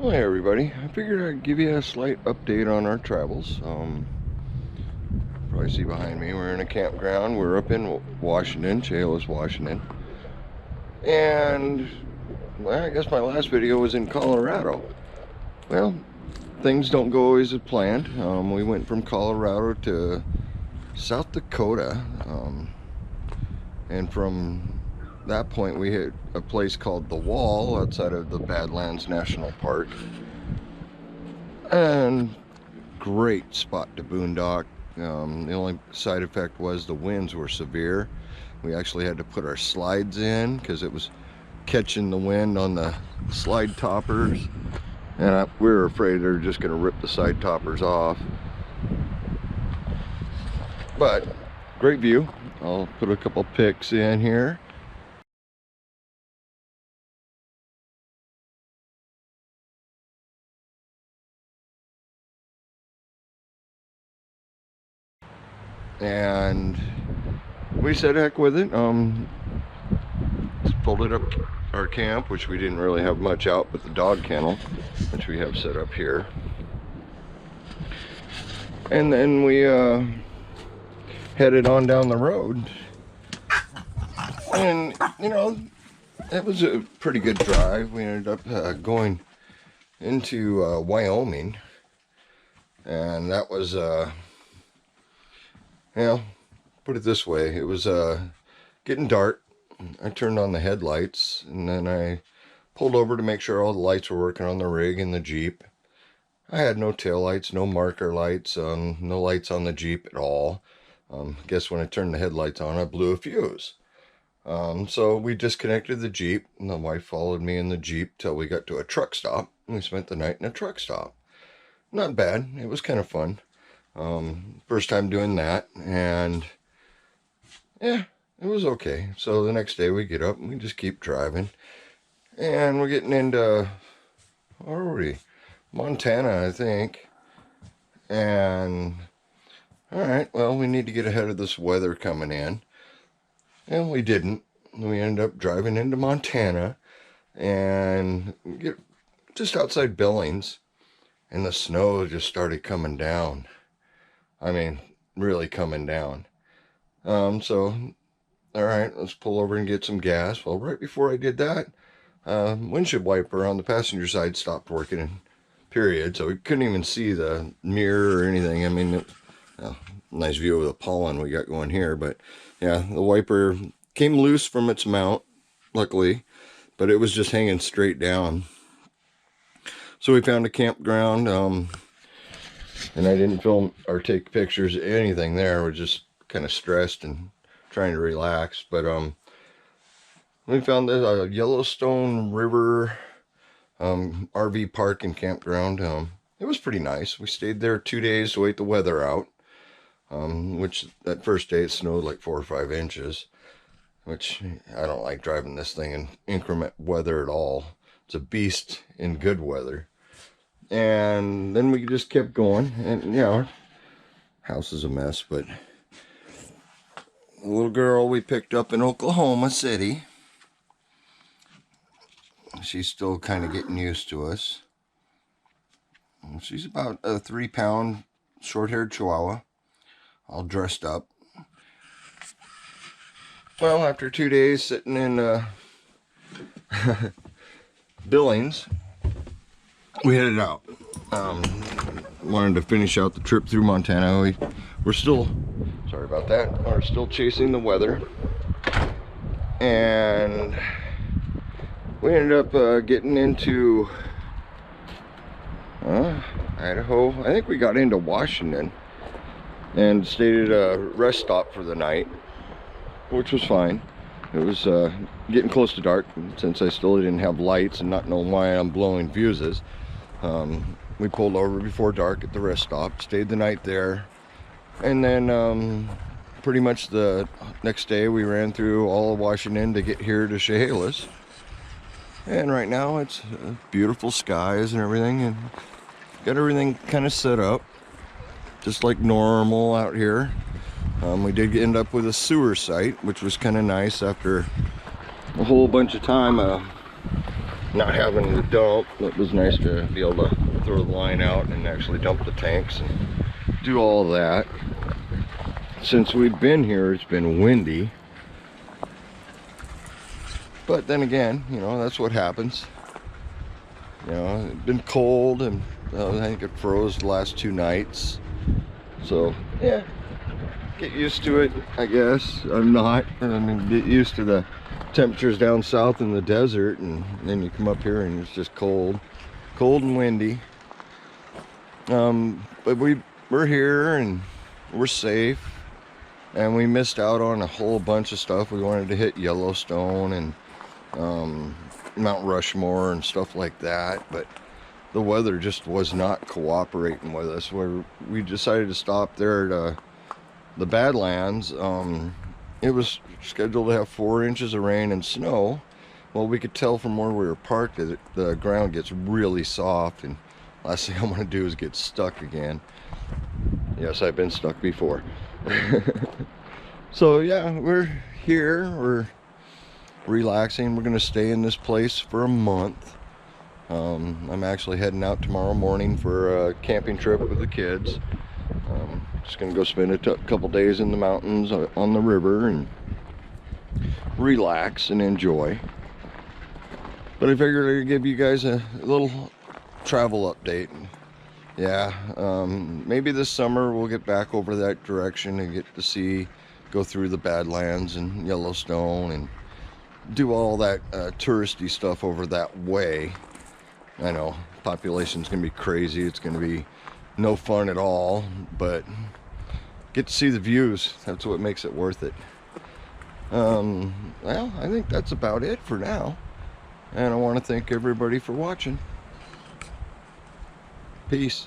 Well, hey everybody, I figured I'd give you a slight update on our travels. Probably see behind me, we're in a campground. We're up in Washington, Chehalis, Washington. And, well, I guess my last video was in Colorado. Well, things don't go always as planned. We went from Colorado to South Dakota. And from that point we hit a place called The Wall outside of the Badlands National Park, and great spot to boondock. The only side effect was the winds were severe. We actually had to put our slides in because it was catching the wind on the slide toppers, and we were afraid they were just going to rip the side toppers off. But great view. I'll put a couple pics in here. And we said heck with it. Folded up our camp, which we didn't really have much out, but the dog kennel, which we have set up here. And then we headed on down the road. And, you know, it was a pretty good drive. We ended up going into Wyoming. And that was, well, put it this way, it was getting dark. I turned on the headlights, and then I pulled over to make sure all the lights were working on the rig and the Jeep. I had no tail lights, no marker lights, no lights on the Jeep at all. Guess when I turned the headlights on, I blew a fuse. So we disconnected the Jeep, and the wife followed me in the Jeep till we got to a truck stop, and we spent the night in a truck stop. Not bad. It was kind of fun. First time doing that, and yeah, it was okay. So the next day we get up and we just keep driving, and we're getting into, where are we? Montana, I think. And all right, well, we need to get ahead of this weather coming in, and we didn't. We ended up driving into Montana and get just outside Billings, and the snow just started coming down. I mean, really coming down. So, all right, let's pull over and get some gas. Well, right before I did that, windshield wiper on the passenger side stopped working, period. So we couldn't even see the mirror or anything. I mean, nice view of the pollen we got going here. But yeah, the wiper came loose from its mount, luckily, but it was just hanging straight down. So we found a campground, and I didn't film or take pictures or anything there. We're just kind of stressed and trying to relax. But we found this Yellowstone River RV park and campground. It was pretty nice. We stayed there 2 days to wait the weather out, which that first day it snowed like 4 or 5 inches, which I don't like driving this thing in increment weather at all. It's a beast in good weather. And then we just kept going, and you know, our house is a mess, but the little girl we picked up in Oklahoma City, she's still kind of getting used to us. She's about a 3-pound short-haired Chihuahua, all dressed up. Well, after 2 days sitting in Billings, we headed out. Wanted to finish out the trip through Montana. We're still, sorry about that, we're still chasing the weather. And we ended up getting into Idaho. I think we got into Washington and stayed at a rest stop for the night, which was fine. It was getting close to dark, since I still didn't have lights and not knowing why I'm blowing fuses. We pulled over before dark at the rest stop, stayed the night there, and then pretty much the next day we ran through all of Washington to get here to Chehalis. And right now it's beautiful skies and everything, and got everything kind of set up just like normal out here. We did end up with a sewer site, which was kind of nice after a whole bunch of time not having to dump. It was nice to be able to throw the line out and actually dump the tanks and do all that. Since we've been here, it's been windy. But then again, you know, that's what happens. You know, it's been cold, and I think it froze the last 2 nights. So, yeah, get used to it, I guess. I'm not. I mean, get used to the temperatures down south in the desert, and then you come up here and it's just cold and windy. But we're here and we're safe, and we missed out on a whole bunch of stuff. We wanted to hit Yellowstone and Mount Rushmore and stuff like that, but the weather just was not cooperating with us. We decided to stop there at the Badlands. It was scheduled to have 4 inches of rain and snow. Well, we could tell from where we were parked that the ground gets really soft, and last thing I want to do is get stuck again. Yes, I've been stuck before. So yeah, we're here, we're relaxing. We're going to stay in this place for a month. I'm actually heading out tomorrow morning for a camping trip with the kids. Just going to go spend a couple days in the mountains on the river and relax and enjoy. But I figured I'd give you guys a little travel update. Yeah, maybe this summer we'll get back over that direction and get to go through the Badlands and Yellowstone and do all that touristy stuff over that way. I know population's gonna be crazy. It's gonna be no fun at all, but get to see the views. That's what makes it worth it. Well, I think that's about it for now, and I want to thank everybody for watching. Peace.